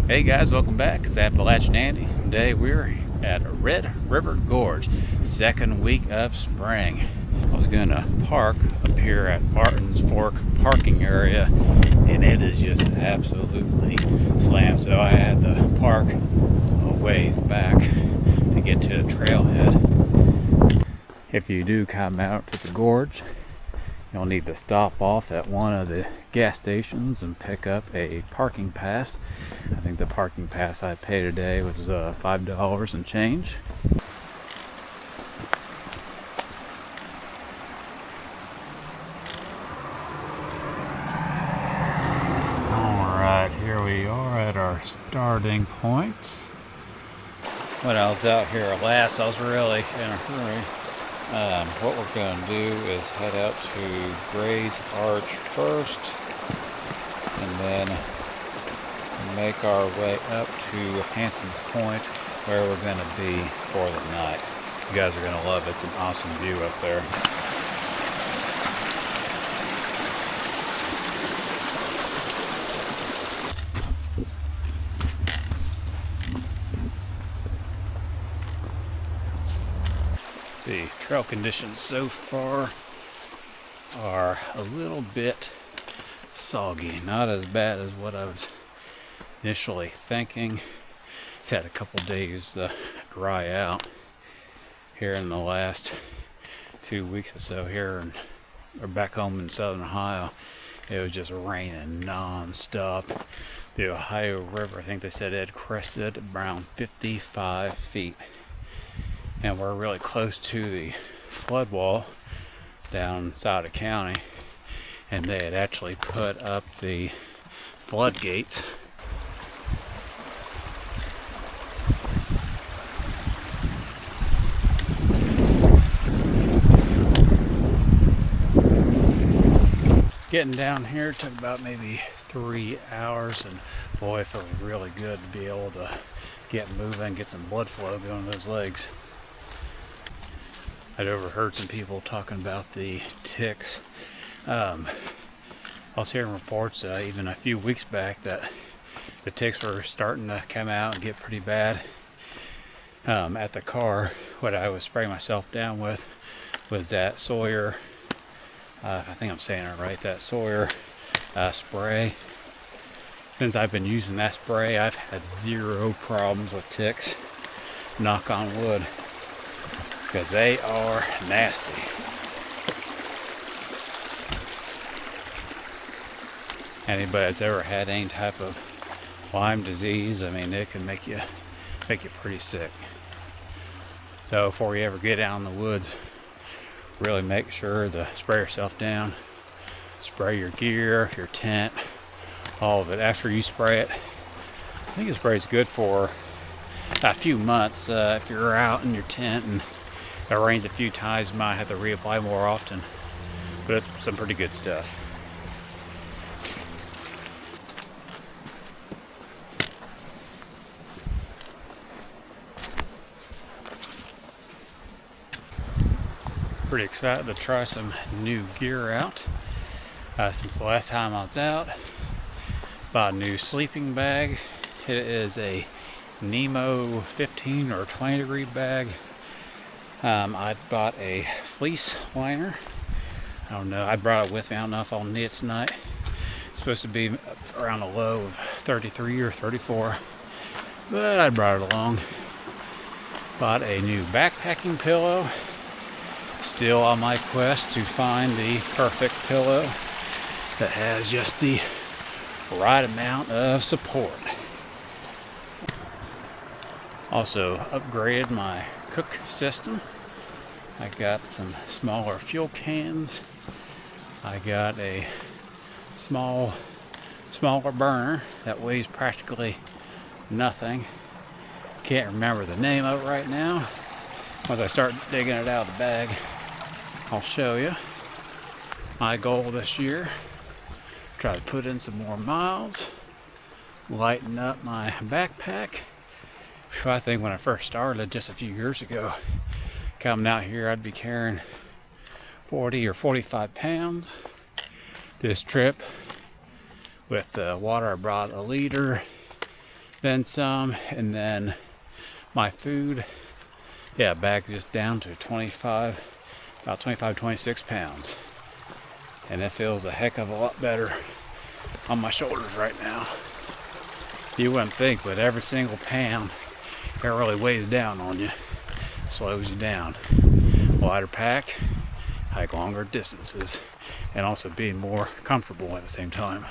Hey guys, welcome back. It's Appalachian Andy. Today we're at Red River Gorge, second week of spring. I was gonna park up here at Martin's Fork parking area, and it is just absolutely slammed. So I had to park a ways back to get to the trailhead. If you do come out to the gorge, you'll need to stop off at one of the gas stations and pick up a parking pass. I think the parking pass I paid today was $5 and change. Alright, here we are at our starting point. When I was out here last, I was really in a hurry. What we're going to do is head out to Gray's Arch first, and then make our way up to Hanson's Point, where we're going to be for the night. You guys are going to love it. It's an awesome view up there. The trail conditions so far are a little bit soggy, not as bad as what I was initially thinking. It's had a couple days to dry out here in the last 2 weeks or so here, or back home in southern Ohio. It was just raining non-stop. The Ohio River, I think they said it had crested around 55 feet. And we're really close to the flood wall down inside the county, and they had actually put up the floodgates. Getting down here took about maybe 3 hours, and boy, it felt really good to be able to get moving, get some blood flow going to those legs. I'd overheard some people talking about the ticks. I was hearing reports even a few weeks back that the ticks were starting to come out and get pretty bad. At the car, what I was spraying myself down with was that Sawyer, I think I'm saying it right, that Sawyer spray. Since I've been using that spray, I've had zero problems with ticks. Knock on wood. Because they are nasty. Anybody that's ever had any type of Lyme disease, I mean, it can make you pretty sick. So before you ever get out in the woods, really make sure to spray yourself down. Spray your gear, your tent, all of it. After you spray it, I think the spray is good for a few months. If you're out in your tent and it rains a few times, you might have to reapply more often, but it's some pretty good stuff. Pretty excited to try some new gear out. Since the last time I was out, bought a new sleeping bag. It is a Nemo 15 or 20 degree bag. I bought a fleece liner. I don't know, I brought it with me. I don't know if I'll need it tonight. It's supposed to be around a low of 33 or 34, but I brought it along. Bought a new backpacking pillow. Still on my quest to find the perfect pillow that has just the right amount of support. Also upgraded my cook system. I got some smaller fuel cans. I got a smaller burner that weighs practically nothing. Can't remember the name of it right now. Once I start digging it out of the bag, I'll show you. My goal this year, try to put in some more miles, lighten up my backpack. I think when I first started just a few years ago, coming out here, I'd be carrying 40 or 45 pounds. This trip with the water, I brought a liter, then some, and then my food, yeah, back just down to 25, about 25, 26 pounds. And it feels a heck of a lot better on my shoulders right now. You wouldn't think, but every single pound, it really weighs down on you, slows you down. Lighter pack, hike longer distances, and also being more comfortable at the same time.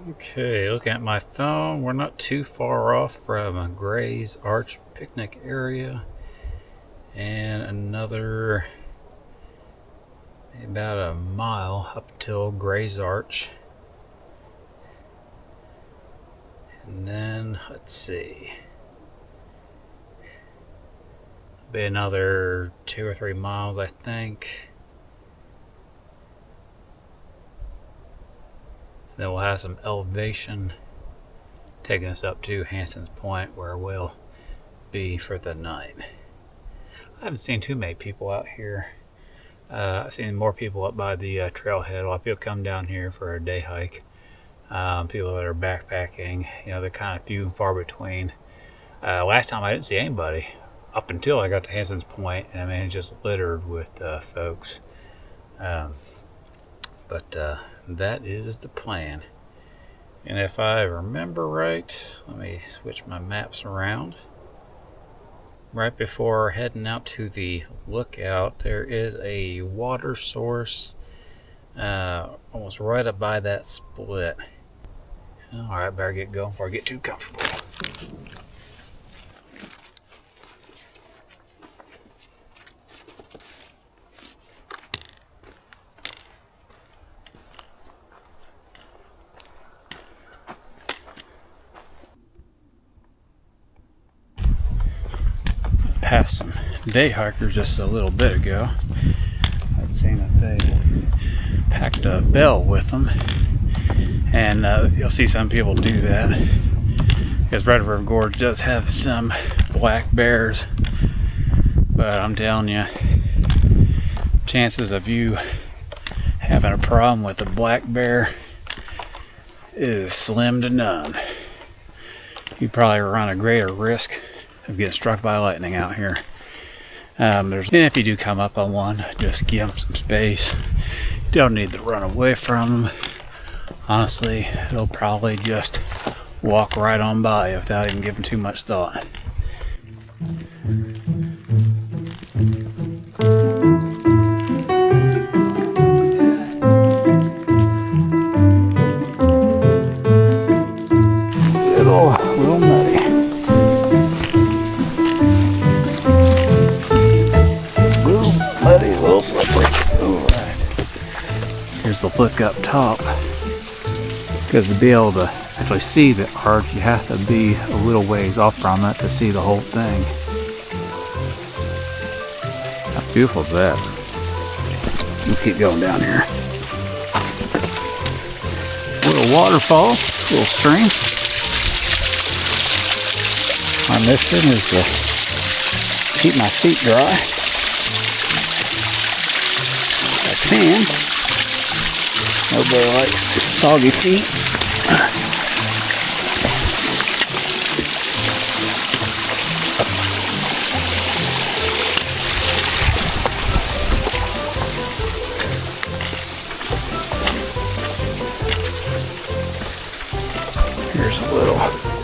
Okay, looking at my phone, we're not too far off from Gray's Arch picnic area, and another about a mile up until Gray's Arch. And then, let's see, be another 2 or 3 miles, I think. Then we'll have some elevation taking us up to Hanson's Point, where we'll be for the night. I haven't seen too many people out here. I've seen more people up by the trailhead. A lot of people come down here for a day hike. People that are backpacking, they're kind of few and far between. Last time I didn't see anybody up until I got to Hanson's Point, and I mean, it's just littered with folks. But that is the plan. And if I remember right, let me switch my maps around. Right before heading out to the lookout, there is a water source almost right up by that split. Alright, better get going before I get too comfortable. Passed some day hikers just a little bit ago. I'd seen that they packed a bell with them, and you'll see some people do that because Red River Gorge does have some black bears, but I'm telling you, chances of you having a problem with a black bear is slim to none. You probably run a greater risk of getting struck by lightning out here. And if you do come up on one, just give them some space. You don't need to run away from them. Honestly, they'll probably just walk right on by without even giving too much thought. Little nutty. Little muddy, little slippery. Alright. Here's the look up top. Because to be able to actually see the arch, you have to be a little ways off from it to see the whole thing. How beautiful is that? Let's keep going down here. Little waterfall, little stream. My mission is to keep my feet dry I can. Nobody likes soggy feet. Here's a little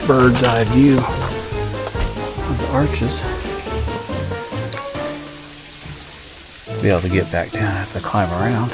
bird's eye view of the arches. Be able to get back down, I have to climb around.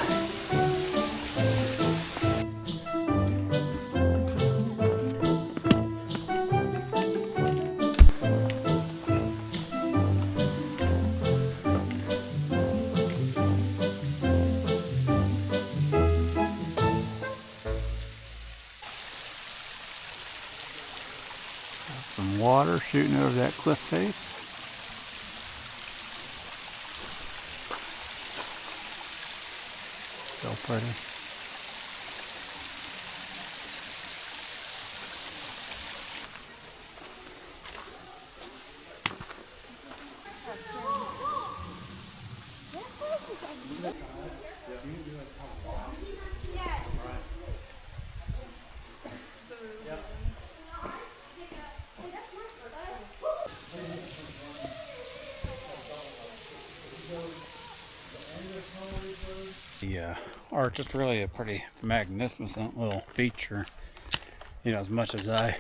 Some water shooting over that cliff face. So pretty. The arch is really a pretty magnificent little feature. You know, as much as I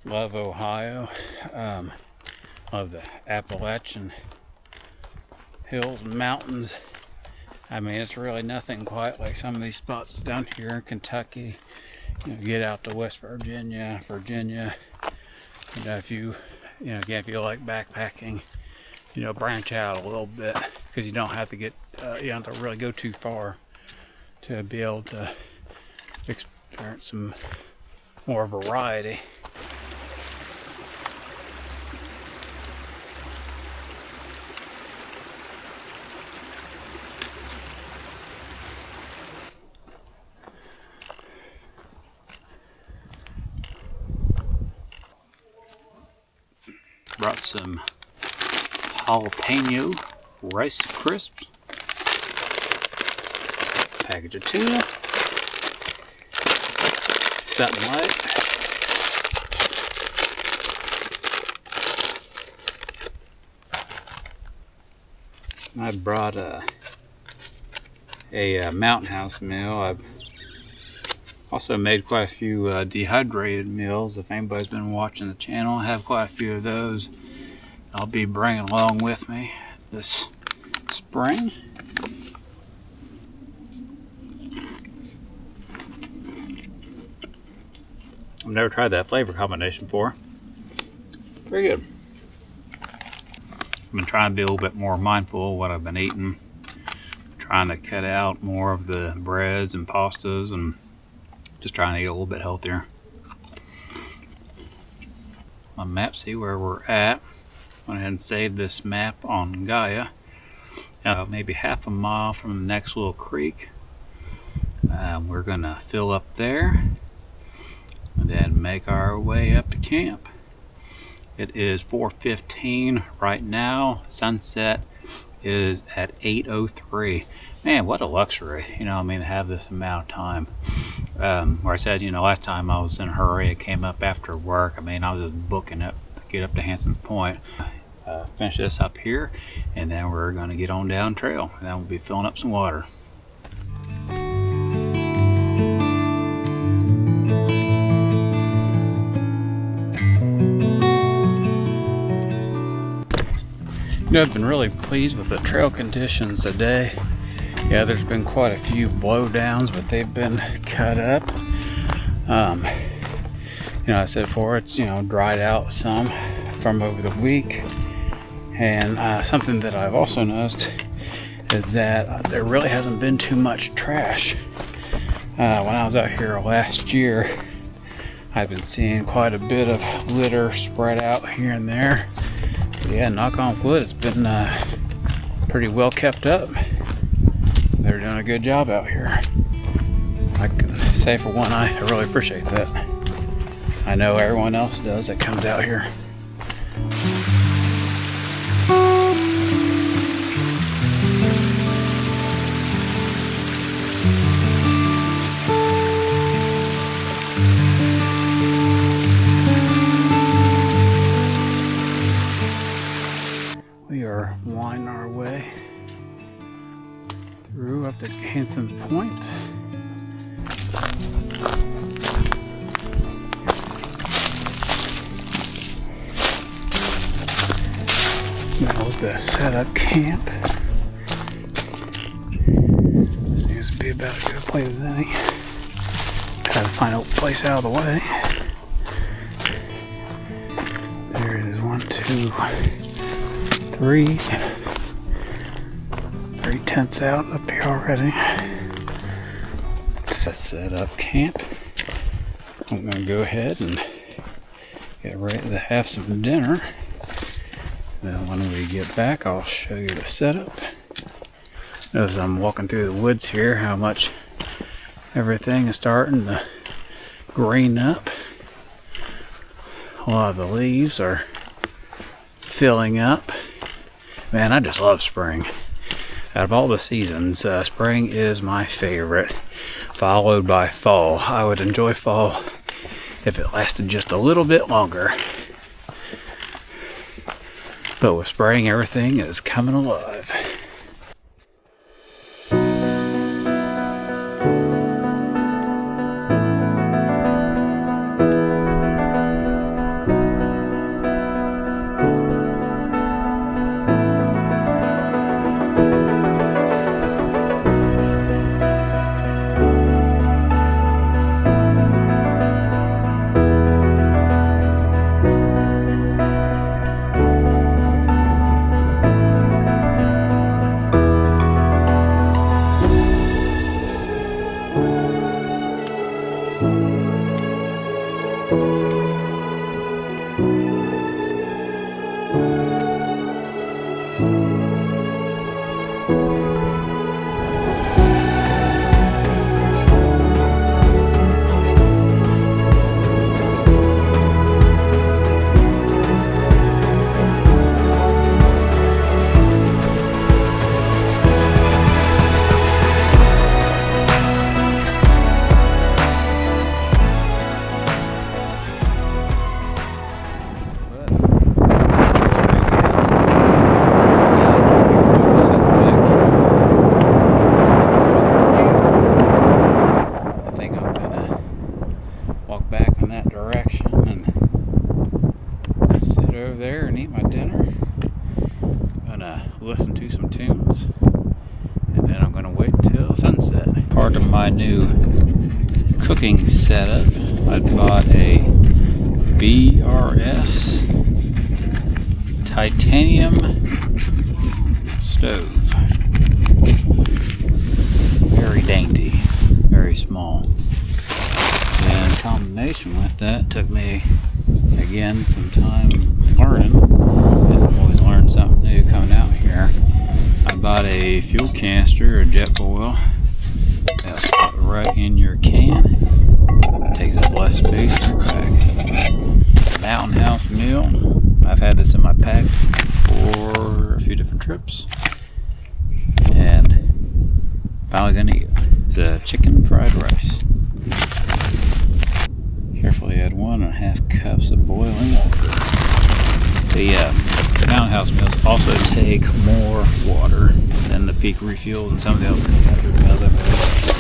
love Ohio, love the Appalachian hills and mountains, I mean, it's really nothing quite like some of these spots down here in Kentucky. You know, get out to West Virginia. You know, if you again, if you like backpacking, you know, branch out a little bit, because you don't have to get, you don't have to really go too far to be able to experience some more variety. Brought some jalapeno rice crisps, package of tuna, something light, I brought a Mountain House meal. I've also made quite a few dehydrated meals. If anybody's been watching the channel, I have quite a few of those I'll be bringing along with me this spring. I've never tried that flavor combination before. Very good. I've been trying to be a little bit more mindful of what I've been eating. Trying to cut out more of the breads and pastas and just trying to eat a little bit healthier. My map, see where we're at. Went ahead and saved this map on Gaia. Maybe half a mile from the next little creek. We're gonna fill up there and then make our way up to camp. It is 4:15 right now. Sunset is at 8:03. Man, what a luxury, you know, I mean, to have this amount of time. Where I said, you know, last time I was in a hurry, it came up after work. I mean, I was just booking it to get up to Hanson's Point. Finish this up here, and then we're going to get on down trail, and then we'll be filling up some water. You know, I've been really pleased with the trail conditions today. Yeah, there's been quite a few blowdowns, but they've been cut up. You know, I said before, it's, you know, dried out some from over the week. And something that I've also noticed is that there really hasn't been too much trash. When I was out here last year, I've been seeing quite a bit of litter spread out here and there. But yeah, knock on wood, it's been pretty well kept up. They're doing a good job out here. I can say for one, I really appreciate that. I know everyone else does that comes out here. You know, I've We are winding our way through up to Hanson's Point. Now with the setup camp. Seems to be about as good a place as any. Try to find a place out of the way. There it is, 1, 2, 3. 3 tents out up here already. It's a setup camp. I'm gonna go ahead and get ready to have some dinner. Then when we get back, I'll show you the setup. As I'm walking through the woods here, how much everything is starting to green up. A lot of the leaves are filling up. Man, I just love spring. Out of all the seasons, spring is my favorite, followed by fall. I would enjoy fall if it lasted just a little bit longer. But with spring, everything is coming alive. Listen to some tunes, and then I'm going to wait till sunset. Part of my new cooking setup, I bought a BRS titanium stove. Very dainty, very small. And in combination with that, took me again some time learning. I've always learned something new coming out here. I bought a fuel canister, a Jetboil. That's right in your can. Takes up less space in your pack. Mountain House meal. I've had this in my pack for a few different trips. And finally gonna eat it. It's a chicken fried rice. Carefully add 1.5 cups of boiling water. The Mountain House meals also take more water than the Peak Refuels and some of the other meals I've had.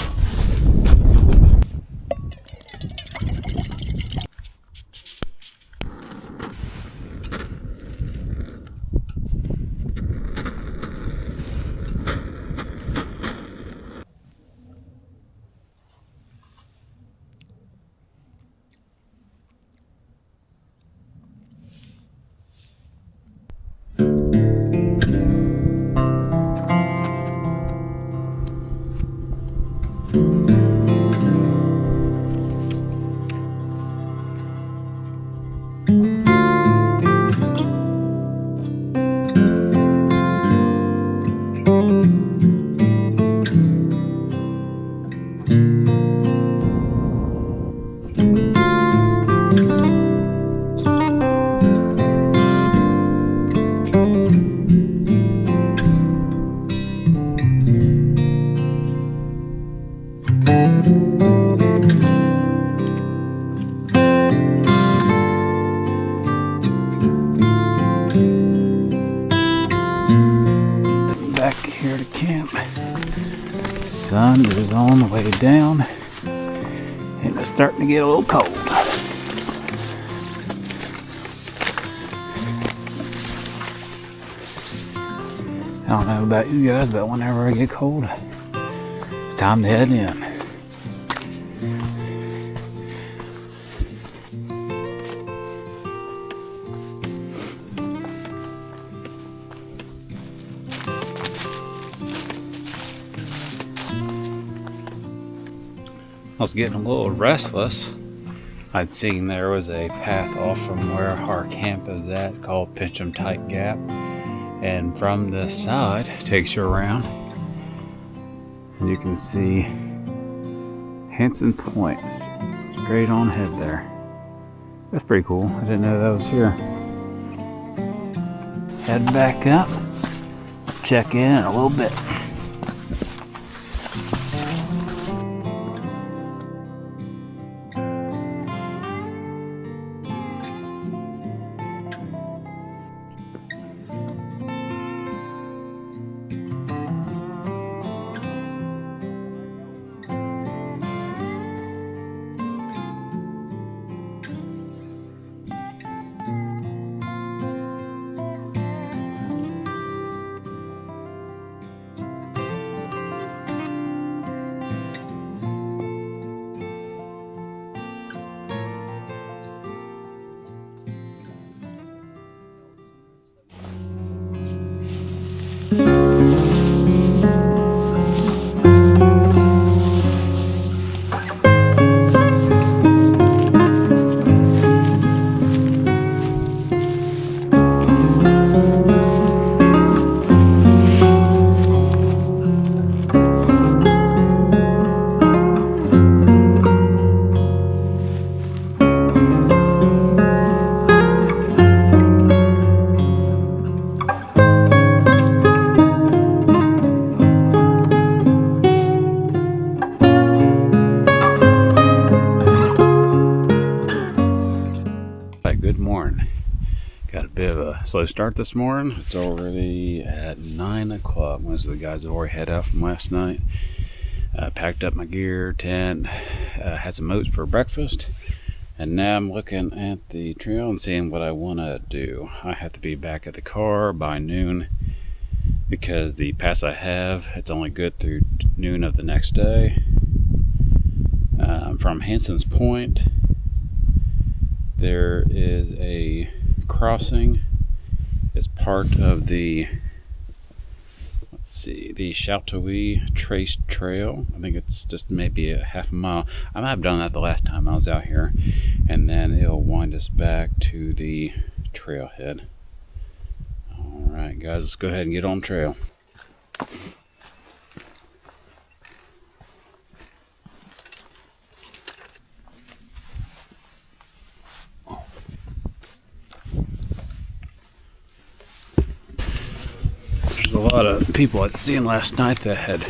here to camp. Sun is on the way down and it's starting to get a little cold. I don't know about you guys, but whenever I get cold, it's time to head in. I was getting a little restless. I'd seen there was a path off from where our camp is at. It's called Pincham Tight Gap. And from this side, it takes you around. And you can see Hansen Point straight on ahead there. That's pretty cool. I didn't know that was here. Head back up. Check in a little bit. Good morning. Got a bit of a slow start this morning. It's already at 9 o'clock. Most of the guys have already head out from last night. Packed up my gear, tent, had some oats for breakfast, and now I'm looking at the trail and seeing what I want to do. I have to be back at the car by noon because the pass I have, it's only good through noon of the next day. From Hansen's Point, there is a crossing. It's part of the, the Chautauqua Trace Trail. I think it's just maybe a half a mile. I might have done that the last time I was out here. And then it'll wind us back to the trailhead. Alright guys, let's go ahead and get on trail. There's a lot of people I'd seen last night that had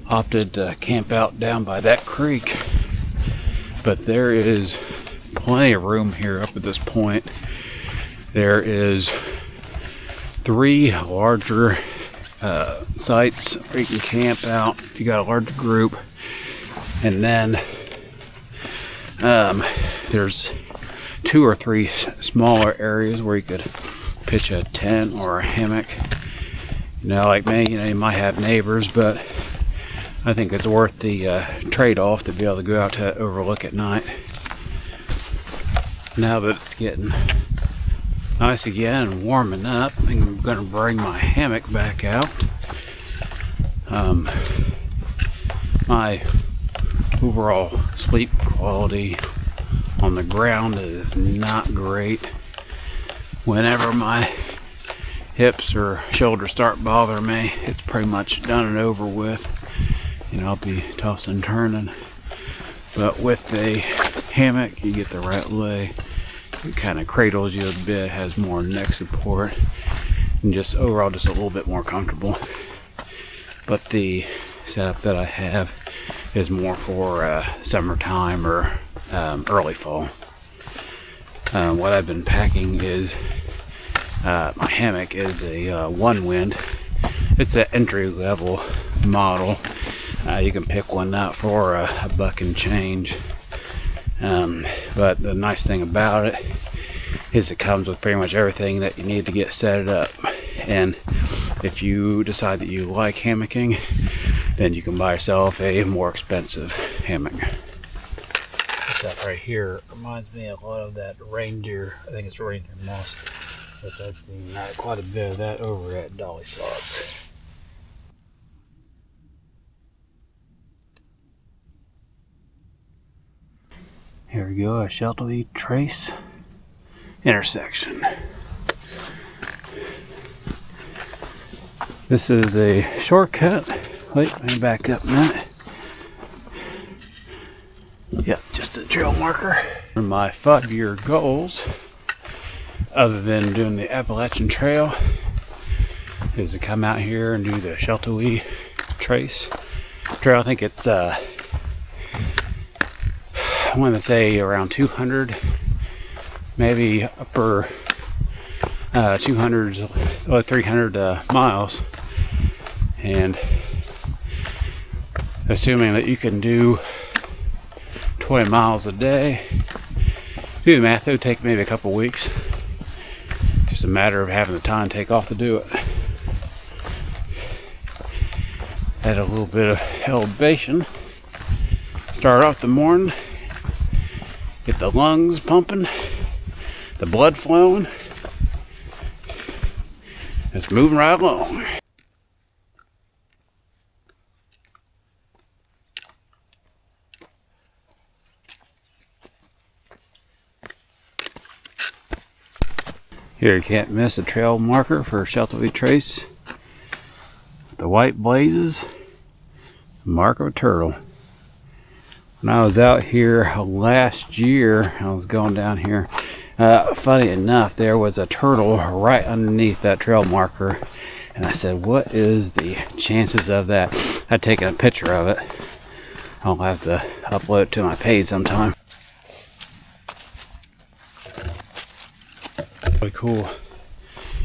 opted to camp out down by that creek, but there is plenty of room here up at this point. There is 3 larger sites where you can camp out if you got a larger group, and then there's 2 or 3 smaller areas where you could pitch a tent or a hammock. You know, like me, you might have neighbors, but I think it's worth the trade-off to be able to go out to that overlook at night. Now that it's getting nice again and warming up, I think I'm going to bring my hammock back out. My overall sleep quality on the ground is not great. Whenever my hips or shoulders start bothering me, it's pretty much done and over with. I'll be tossing and turning. But with the hammock, you get the right lay. It kind of cradles you a bit, has more neck support, and just overall just a little bit more comfortable. But the setup that I have is more for summertime or early fall. What I've been packing is my hammock is a one wind. It's an entry level model. You can pick one out for a buck and change. But the nice thing about it is it comes with pretty much everything that you need to get set it up. And if you decide that you like hammocking, then you can buy yourself a more expensive hammock. This stuff right here reminds me a lot of that reindeer, I think it's reindeer moss, which I've seen quite a bit of that over at Dolly Sods. Here we go, a Sheltowee Trace intersection. This is a shortcut. Wait, let me back up a minute. Yep, just a trail marker. My 5-year goals, other than doing the Appalachian Trail, is to come out here and do the Sheltowee Trace Trail. I think it's I want to say around 200, maybe upper 200 or 300 miles. And assuming that you can do 20 miles a day, do the math, it would take maybe a couple weeks. Just a matter of having the time to take off to do it. Add a little bit of elevation. Start off the morning. Get the lungs pumping, the blood flowing. It's moving right along. Here you can't miss a trail marker for Sheltowee Trace. The white blazes, mark of a turtle. When I was out here last year, I was going down here. Funny enough, there was a turtle right underneath that trail marker. And I said, what is the chances of that? I'd taken a picture of it. I'll have to upload it to my page sometime. Really cool.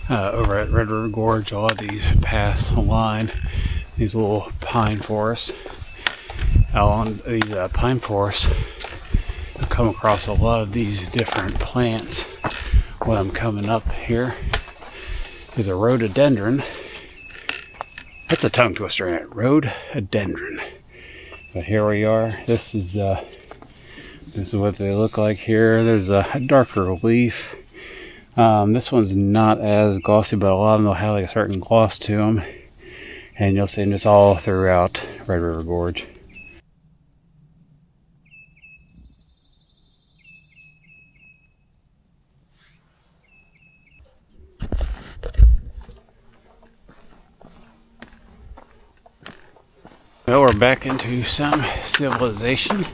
Over at Red River Gorge, a lot of these paths align these little pine forests. On these pine forests, I've come across a lot of these different plants. What I'm coming up here is a rhododendron. That's a tongue twister in it, rhododendron. But here we are. This is what they look like here. There's a darker leaf. This one's not as glossy, but a lot of them will have like a certain gloss to them. And you'll see this all throughout Red River Gorge. Well, we're back into some civilization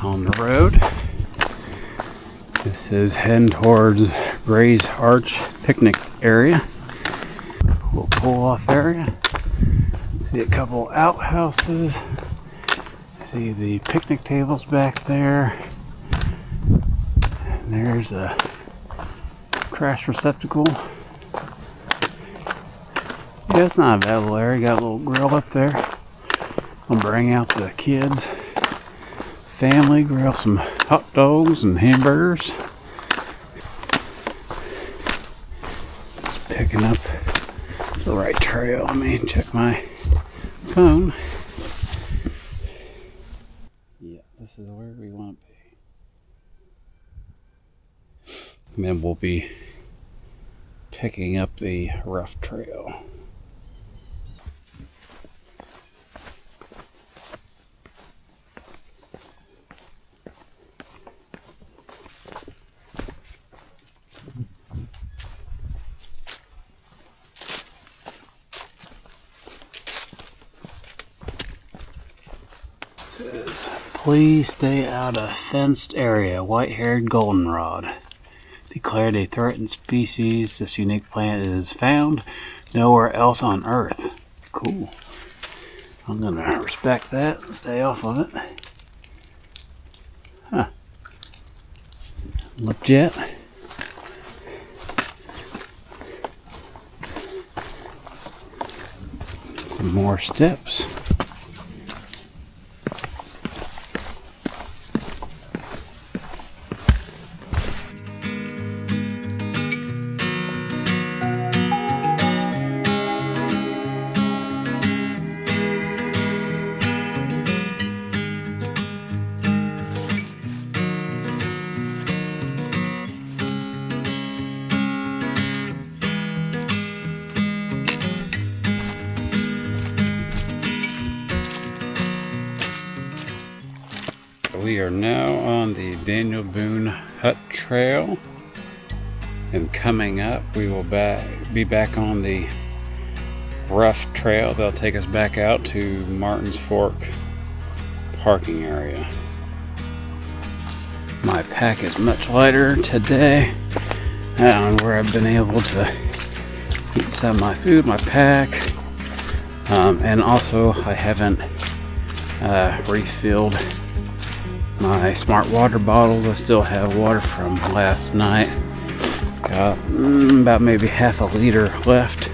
on the road. This is heading towards Gray's Arch picnic area. Little pull-off area. See a couple outhouses. See the picnic tables back there. And there's a trash receptacle. Yeah, it's not a bad little area. Got a little grill up there. I'll bring out the kids, family, grill some hot dogs and hamburgers. Just picking up the right trail. Let me check my phone. Yeah, this is where we want to be. And then we'll be picking up the rough trail. Says, please stay out of fenced area. White-haired goldenrod. Declared a threatened species. This unique plant is found nowhere else on Earth. Cool. I'm gonna respect that and stay off of it. Huh. Looked yet? Some more steps. We are now on the Daniel Boone Hut Trail, and coming up we will be back on the rough trail. They'll take us back out to Martin's Fork parking area. My pack is much lighter today, and where I've been able to eat some of my food, my pack, and also I haven't refilled my smart water bottles. I still have water from last night. Got about maybe half a liter left.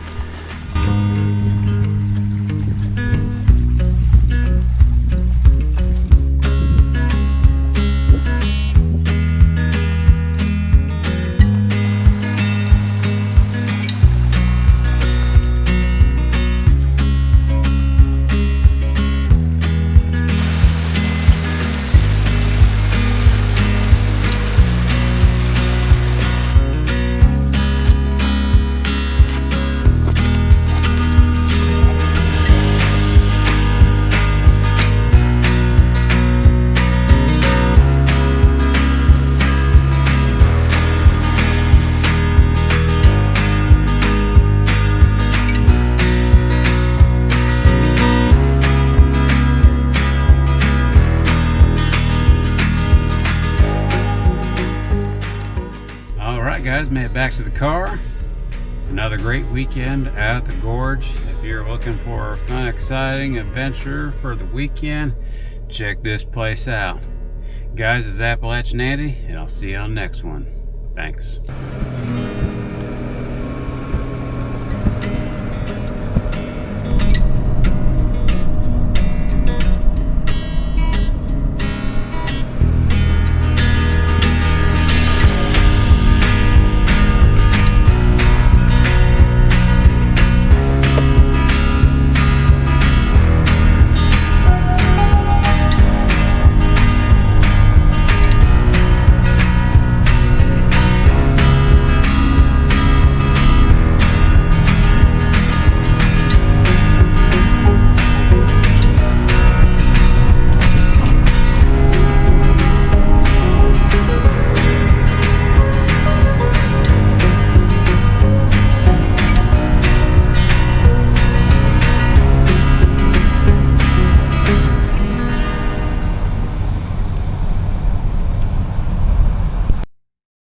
Guys, made it back to the car. Another great weekend out at the gorge. If you're looking for a fun, exciting adventure for the weekend, check this place out. Guys, it's Appalachian Andy, and I'll see you on the next one. Thanks.